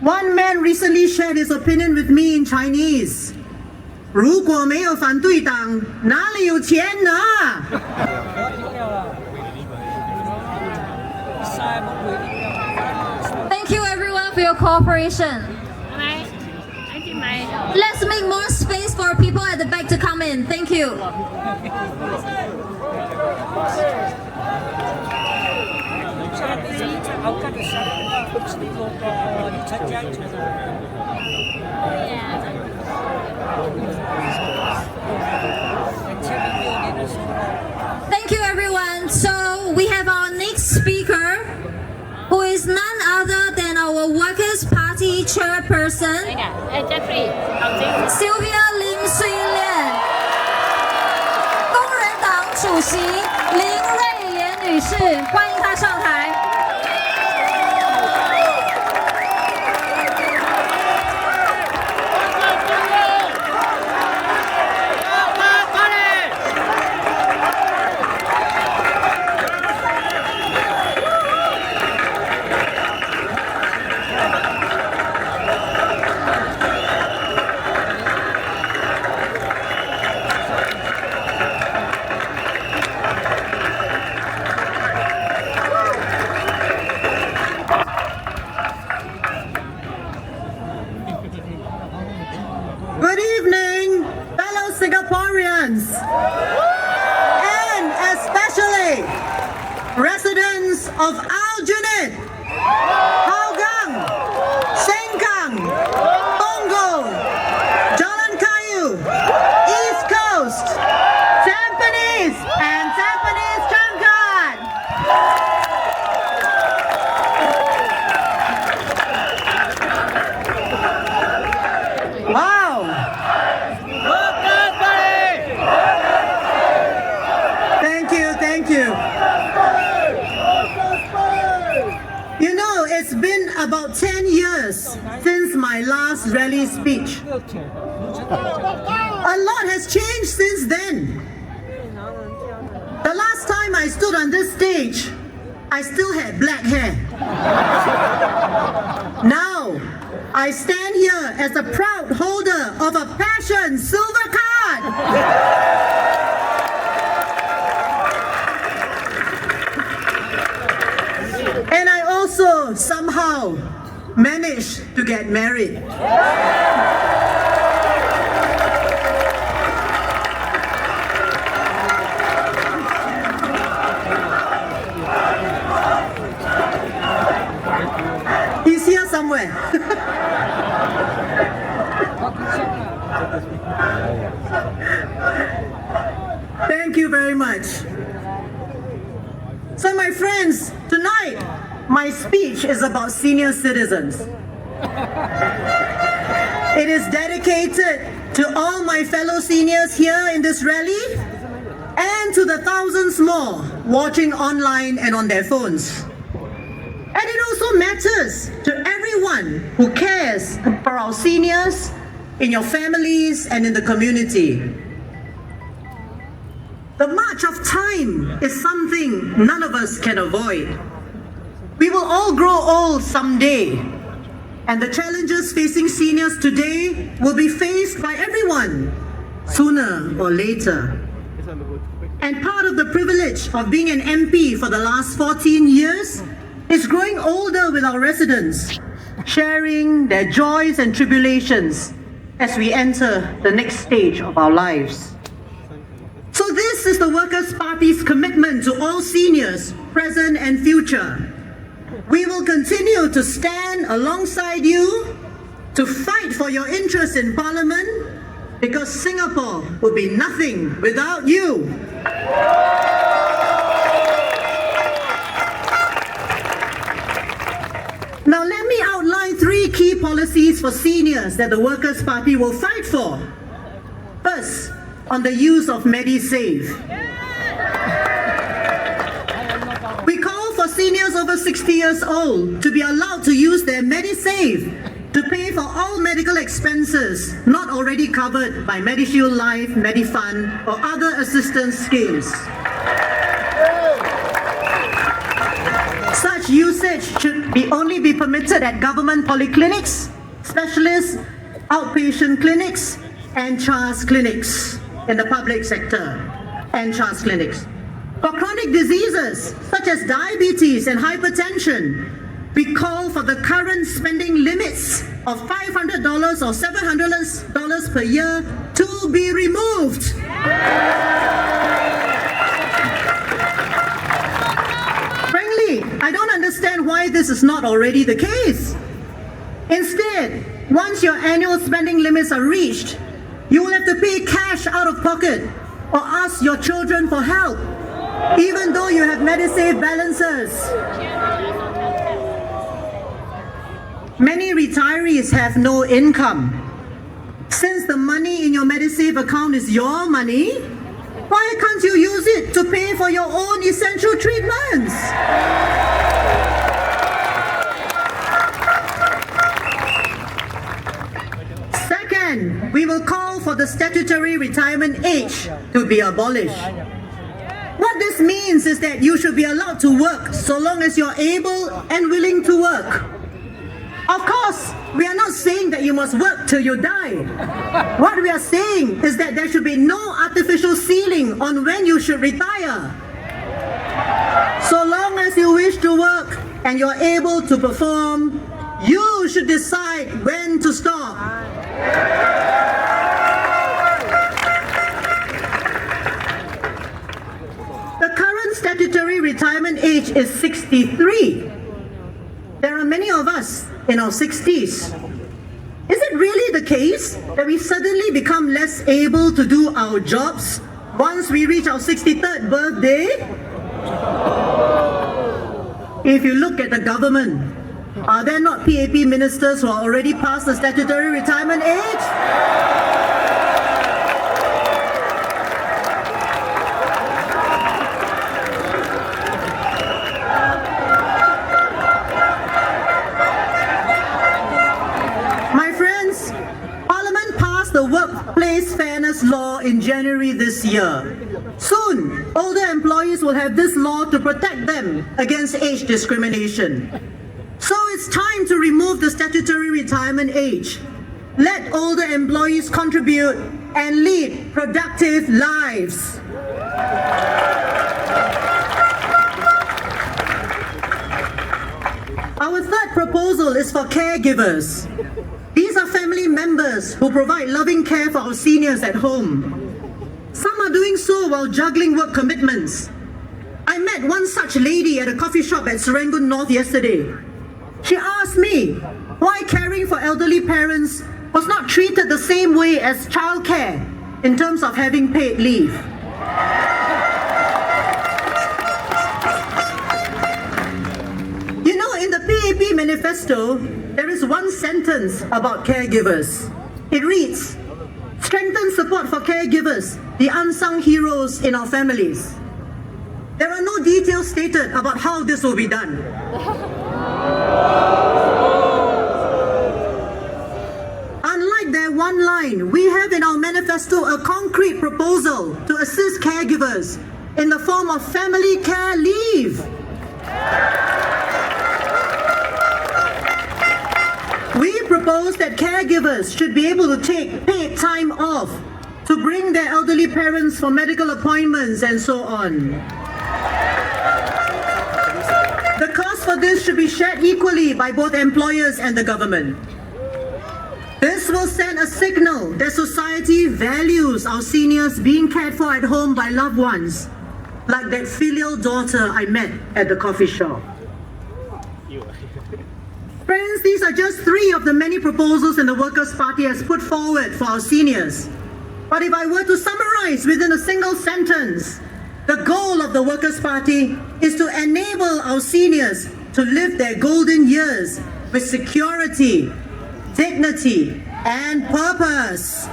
One man recently shared his opinion with me in Chinese. 如果没有反对党，哪里有钱拿？ Thank you everyone for your cooperation. Let's make more space for people at the back to come in. Thank you. Thank you everyone. So we have our next speaker, who is none other than our Workers' Party chairperson, Sylvia 林瑞莲，工人党主席林瑞莲女士，欢迎她上台。Good evening, fellow Singaporeans, and especially residents of Aljunied, Hougang, Sengkang, Punggol, Jalan Kayu, East Coast, Tampines, and Tampines Changkat. Wow! Thank you. You know, it's been about 10 years since my last rally speech. A lot has changed since then. The last time I stood on this stage, I still had black hair. Now, I stand here as a proud holder of a Passion Silver Card. And I also somehow managed to get married. He's here somewhere. Thank you very much. So my friends, tonight my speech is about senior citizens. It is dedicated to all my fellow seniors here in this rally and to the thousands more watching online and on their phones. And it also matters to everyone who cares for our seniors in your families and in the community. The march of time is something none of us can avoid. We will all grow old someday, and the challenges facing seniors today will be faced by everyone, sooner or later. And part of the privilege of being an MP for the last 14 years is growing older with our residents, sharing their joys and tribulations as we enter the next stage of our lives. So this is the Workers' Party's commitment to all seniors, present and future. We will continue to stand alongside you to fight for your interests in Parliament, because Singapore will be nothing without you. Now let me outline 3 key policies for seniors that the Workers' Party will fight for. First, on the use of MediSave. We call for seniors over 60 years old to be allowed to use their MediSave to pay for all medical expenses not already covered by MediShield Life, MediFund, or other assistance schemes. Such usage should only be permitted at government polyclinics, specialists, outpatient clinics, and CHAS clinics in the public sector, and CHAS clinics. For chronic diseases such as diabetes and hypertension, we call for the current spending limits of $500 or $700 per year to be removed. Frankly, I don't understand why this is not already the case. Instead, once your annual spending limits are reached, you will have to pay cash out of pocket or ask your children for help, even though you have MediSave balances. Many retirees have no income. Since the money in your MediSave account is your money, why can't you use it to pay for your own essential treatments? Second, we will call for the statutory retirement age to be abolished. What this means is that you should be allowed to work so long as you're able and willing to work. Of course, we are not saying that you must work till you die. What we are saying is that there should be no artificial ceiling on when you should retire. So long as you wish to work and you're able to perform, you should decide when to stop. The current statutory retirement age is 63. There are many of us in our 60s. Is it really the case that we suddenly become less able to do our jobs once we reach our 63rd birthday? If you look at the government, are there not PAP ministers who are already past the statutory retirement age? The Workplace Fairness Law in January this year. Soon, older employees will have this law to protect them against age discrimination. So it's time to remove the statutory retirement age. Let older employees contribute and lead productive lives. Our third proposal is for caregivers. These are family members who provide loving care for our seniors at home. Some are doing so while juggling work commitments. I met one such lady at a coffee shop at Serangoon North yesterday. She asked me why caring for elderly parents was not treated the same way as childcare in terms of having paid leave. You know, in the PAP manifesto, there is one sentence about caregivers. It reads, "Strengthen support for caregivers, the unsung heroes in our families." There are no details stated about how this will be done. Unlike that one line, we have in our manifesto a concrete proposal to assist caregivers in the form of family care leave. We propose that caregivers should be able to take paid time off to bring their elderly parents for medical appointments and so on. The cost for this should be shared equally by both employers and the government. This will send a signal that society values our seniors being cared for at home by loved ones, like that filial daughter I met at the coffee shop. Friends, these are just three of the many proposals in the Workers' Party has put forward for our seniors. But if I were to summarize within a single sentence, the goal of the Workers' Party is to enable our seniors to live their golden years with security, dignity, and purpose.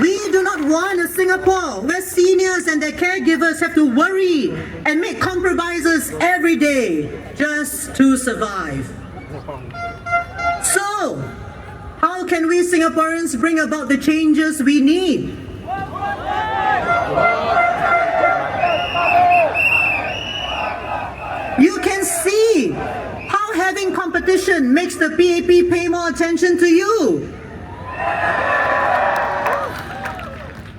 We do not want a Singapore where seniors and their caregivers have to worry and make compromises every day just to survive. So, how can we Singaporeans bring about the changes we need? You can see how having competition makes the PAP pay more attention to you.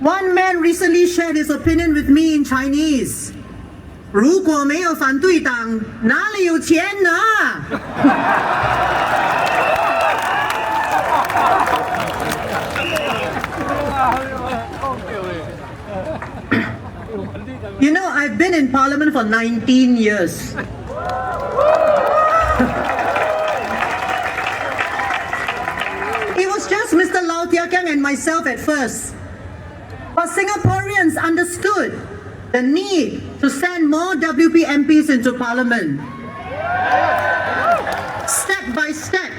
One man recently shared his opinion with me in Chinese. 如果没有反对党，哪里有钱拿？ You know, I've been in Parliament for 19 years. It was just Mr. Lau Tia Kiang and myself at first. But Singaporeans understood the need to send more WP MPs into Parliament. Step by step,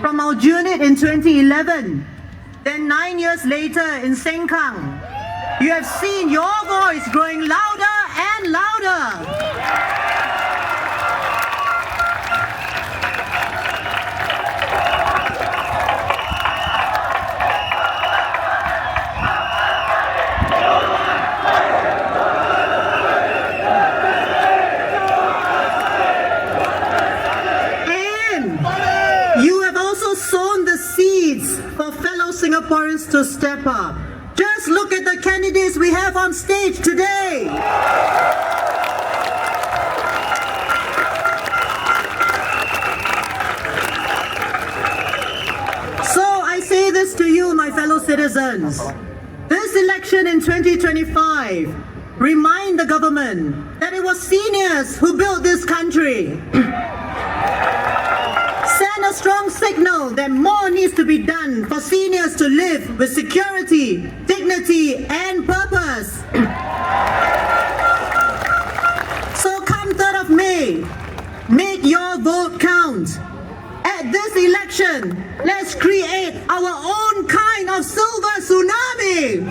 from our unit in 2011, then 9 years later in Sengkang, you have seen your voice growing louder and louder. And you have also sown the seeds for fellow Singaporeans to step up. Just look at the candidates we have on stage today. So I say this to you, my fellow citizens. This election in 2025, remind the government that it was seniors who built this country. Send a strong signal that more needs to be done for seniors to live with security, dignity, and purpose. So come 3rd of May, make your vote count. At this election, let's create our own kind of silver tsunami.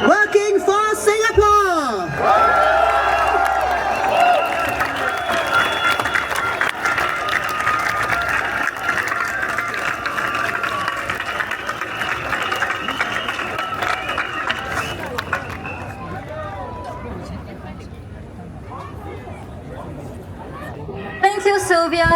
Working for Singapore. Thank you, Sylvia.